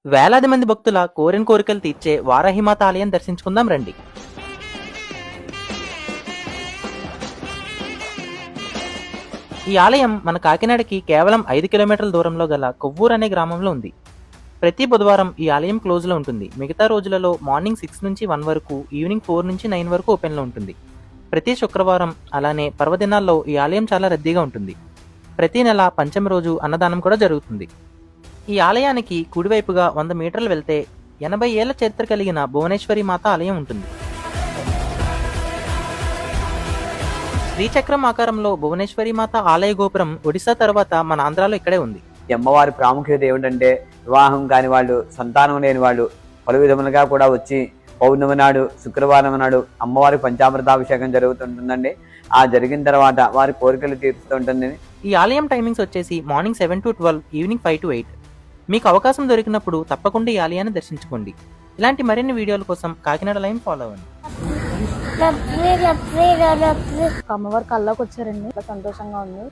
వేలాది మంది భక్తుల కోరిన కోరికలు తీర్చే వారాహిమాత ఆలయం దర్శించుకుందాం రండి. ఈ ఆలయం మన కాకినాడకి కేవలం 5 కిలోమీటర్ల దూరంలో గల కొవ్వూరు అనే గ్రామంలో ఉంది. ప్రతి బుధవారం ఈ ఆలయం క్లోజ్లో ఉంటుంది. మిగతా రోజులలో మార్నింగ్ 6 నుంచి 1 వరకు, ఈవినింగ్ 4 నుంచి 9 వరకు ఓపెన్లో ఉంటుంది. ప్రతి శుక్రవారం అలానే పర్వదినాల్లో ఈ ఆలయం చాలా రద్దీగా ఉంటుంది. ప్రతి నెల పంచమి రోజు అన్నదానం కూడా జరుగుతుంది. ఈ ఆలయానికి కుడివైపుగా 100 మీటర్లు వెళ్తే 80 ఏళ్ల చరిత్ర కలిగిన భువనేశ్వరి మాత ఆలయం ఉంటుంది. శ్రీచక్రం ఆకారంలో భువనేశ్వరి మాత ఆలయ గోపురం ఒడిశా తర్వాత మన ఆంధ్రాలో ఇక్కడే ఉంది. ఈ అమ్మవారి ప్రాముఖ్యత ఏమిటంటే, వివాహం కాని వాళ్ళు, సంతానం లేని వాళ్ళు పలు విధములుగా కూడా వచ్చి పౌర్ణమి నాడు, శుక్రవారం నాడు అమ్మవారి పంచామృతాభిషేకం జరుగుతుంటుందండి. ఆ జరిగిన తర్వాత వారి కోరికలు తీరుస్తుంటుంది. ఈ ఆలయం టైమింగ్స్ వచ్చేసి మార్నింగ్ 7 to 12, ఈవినింగ్ 5 to 8. మీకు అవకాశం దొరికినప్పుడు తప్పకుండా ఈ ఆలయాన్ని దర్శించుకోండి. ఇలాంటి మరిన్ని వీడియోల కోసం కాకినాడ లైన్ ఫాలో అవ్వండి. అమ్మవారు కల్లోకి వచ్చారండి, సంతోషంగా ఉంది.